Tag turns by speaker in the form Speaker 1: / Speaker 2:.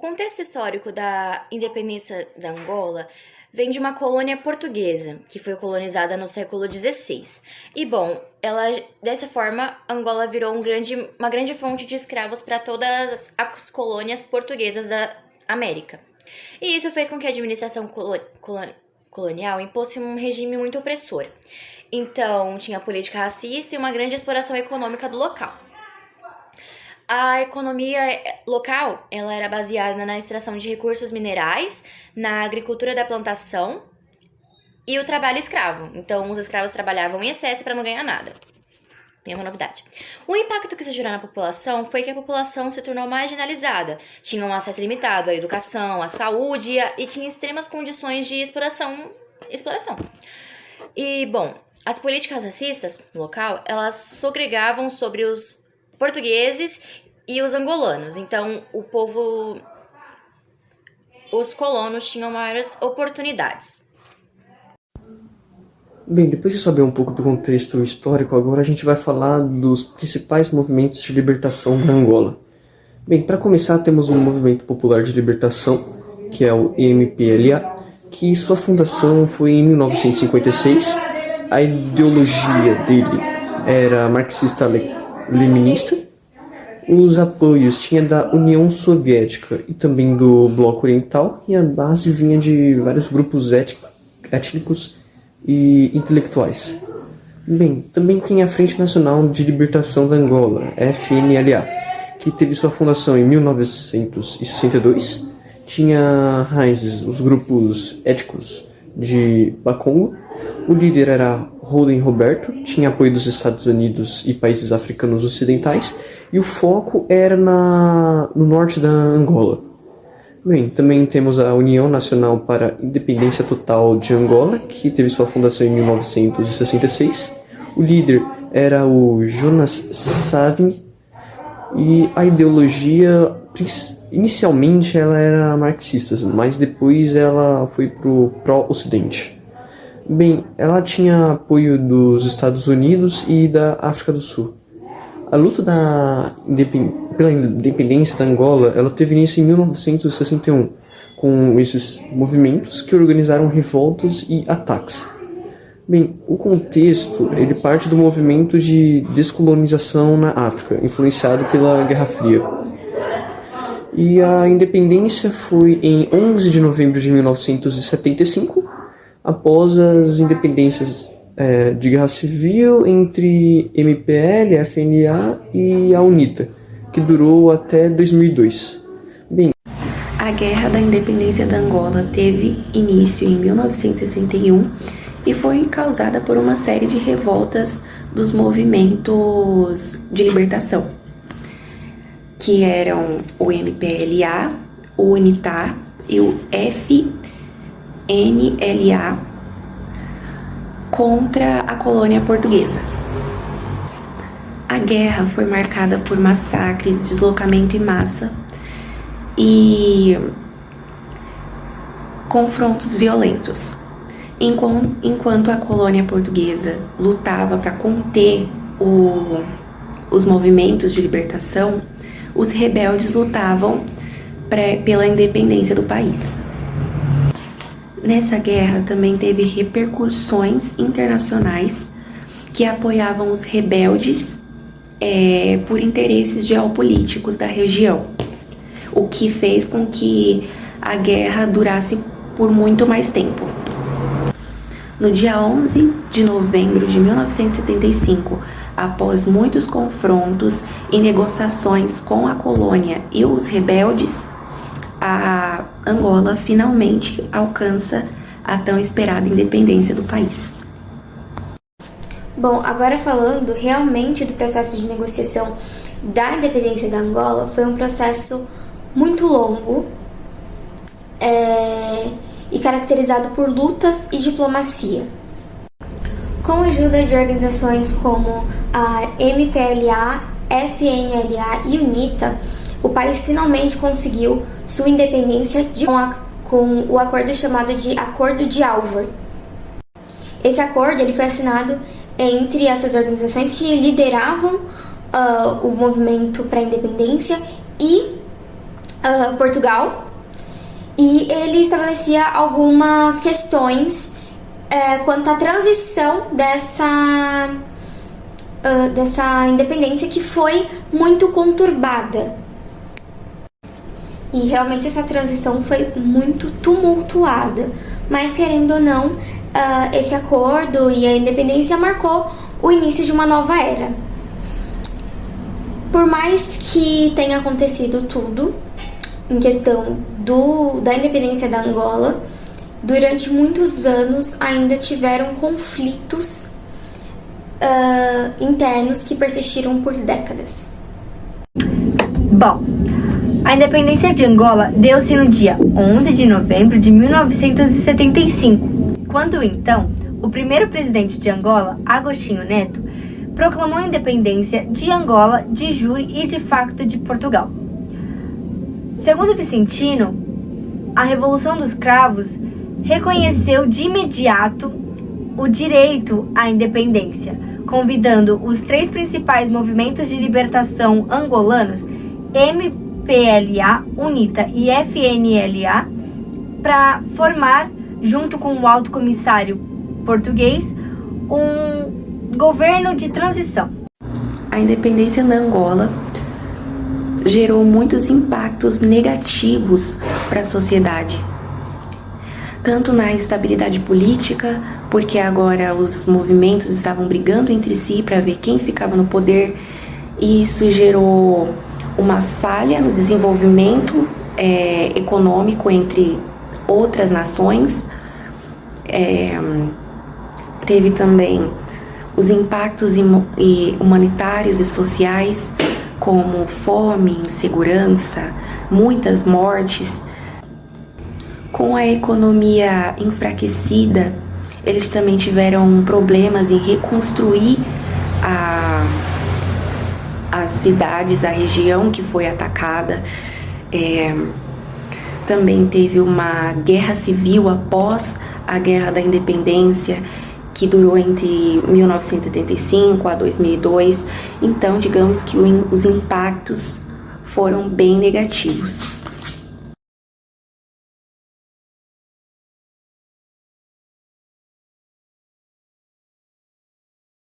Speaker 1: contexto histórico da independência da Angola vem de uma colônia portuguesa, que foi colonizada no século XVI. E, bom, dessa forma, Angola virou uma grande fonte de escravos para todas as colônias portuguesas da América. E isso fez com que a administração colonial impôsse um regime muito opressor. Então, tinha política racista e uma grande exploração econômica do local. A economia local, ela era baseada na extração de recursos minerais, na agricultura da plantação e o trabalho escravo. Então, os escravos trabalhavam em excesso para não ganhar nada. Nenhuma novidade. O impacto que isso gerou na população foi que a população se tornou marginalizada. Tinha um acesso limitado à educação, à saúde e tinha extremas condições de exploração. E, bom, as políticas racistas no local, elas segregavam sobre os portugueses e os angolanos. Então, os colonos tinham maiores oportunidades.
Speaker 2: Bem, depois de saber um pouco do contexto histórico, agora a gente vai falar dos principais movimentos de libertação da Angola. Bem, para começar, temos um movimento popular de libertação, que é o MPLA, que sua fundação foi em 1956. A ideologia dele era marxista-leninista. Os apoios tinha da União Soviética e também do Bloco Oriental, e a base vinha de vários grupos étnicos e intelectuais. Bem, também tem a Frente Nacional de Libertação da Angola, FNLA, que teve sua fundação em 1962. Tinha raízes os grupos étnicos de Bakongo. O líder era Roden Roberto, tinha apoio dos Estados Unidos e países africanos ocidentais, e o foco era no norte da Angola. Bem, também temos a União Nacional para a Independência Total de Angola, que teve sua fundação em 1966. O líder era o Jonas Savimbi, e a ideologia, inicialmente, ela era marxista, mas depois ela foi pro pró-ocidente. Bem, ela tinha apoio dos Estados Unidos e da África do Sul. A luta pela independência da Angola, ela teve início em 1961, com esses movimentos que organizaram revoltas e ataques. Bem, o contexto, ele parte do movimento de descolonização na África, influenciado pela Guerra Fria. E a independência foi em 11 de novembro de 1975, após as independências de guerra civil entre MPL, FNA e a UNITA, que durou até 2002. Bem,
Speaker 3: a Guerra da Independência da Angola teve início em 1961 e foi causada por uma série de revoltas dos movimentos de libertação, que eram o MPLA, o UNITA e o FNLA, contra a colônia portuguesa. A guerra foi marcada por massacres, deslocamento em massa e confrontos violentos. Enquanto a colônia portuguesa lutava para conter os movimentos de libertação, os rebeldes lutavam pela independência do país. Nessa guerra também teve repercussões internacionais que apoiavam os rebeldes por interesses geopolíticos da região, o que fez com que a guerra durasse por muito mais tempo. No dia 11 de novembro de 1975, após muitos confrontos e negociações com a colônia e os rebeldes, a Angola finalmente alcança a tão esperada independência do país.
Speaker 4: Bom, agora falando realmente do processo de negociação da independência da Angola, foi um processo muito longo e caracterizado por lutas e diplomacia. Com a ajuda de organizações como a MPLA, FNLA e UNITA, o país finalmente conseguiu sua independência com o acordo chamado de Acordo de Alvor. Esse acordo ele foi assinado entre essas organizações que lideravam o movimento para a independência e Portugal, e ele estabelecia algumas questões quanto à transição dessa independência, que foi muito conturbada. E realmente essa transição foi muito tumultuada, mas querendo ou não, esse acordo e a independência marcou o início de uma nova era. Por mais que tenha acontecido tudo em questão da independência da Angola, durante muitos anos ainda tiveram conflitos internos que persistiram por décadas.
Speaker 5: Bom, a independência de Angola deu-se no dia 11 de novembro de 1975, quando então o primeiro presidente de Angola, Agostinho Neto, proclamou a independência de Angola de jure e de facto de Portugal. Segundo Vicentino, a Revolução dos Cravos reconheceu de imediato o direito à independência, convidando os 3 principais movimentos de libertação angolanos, MPLA, UNITA e FNLA, para formar, junto com o alto comissário português, um governo de transição.
Speaker 3: A independência da Angola gerou muitos impactos negativos para a sociedade, tanto na estabilidade política, porque agora os movimentos estavam brigando entre si para ver quem ficava no poder, e isso gerou uma falha no desenvolvimento econômico entre outras nações. Teve também os impactos humanitários e sociais, como fome, insegurança, muitas mortes. Com a economia enfraquecida, eles também tiveram problemas em reconstruir as cidades, a região que foi atacada. Também teve uma guerra civil após a Guerra da Independência, que durou entre 1975 a 2002. Então, digamos que os impactos foram bem negativos.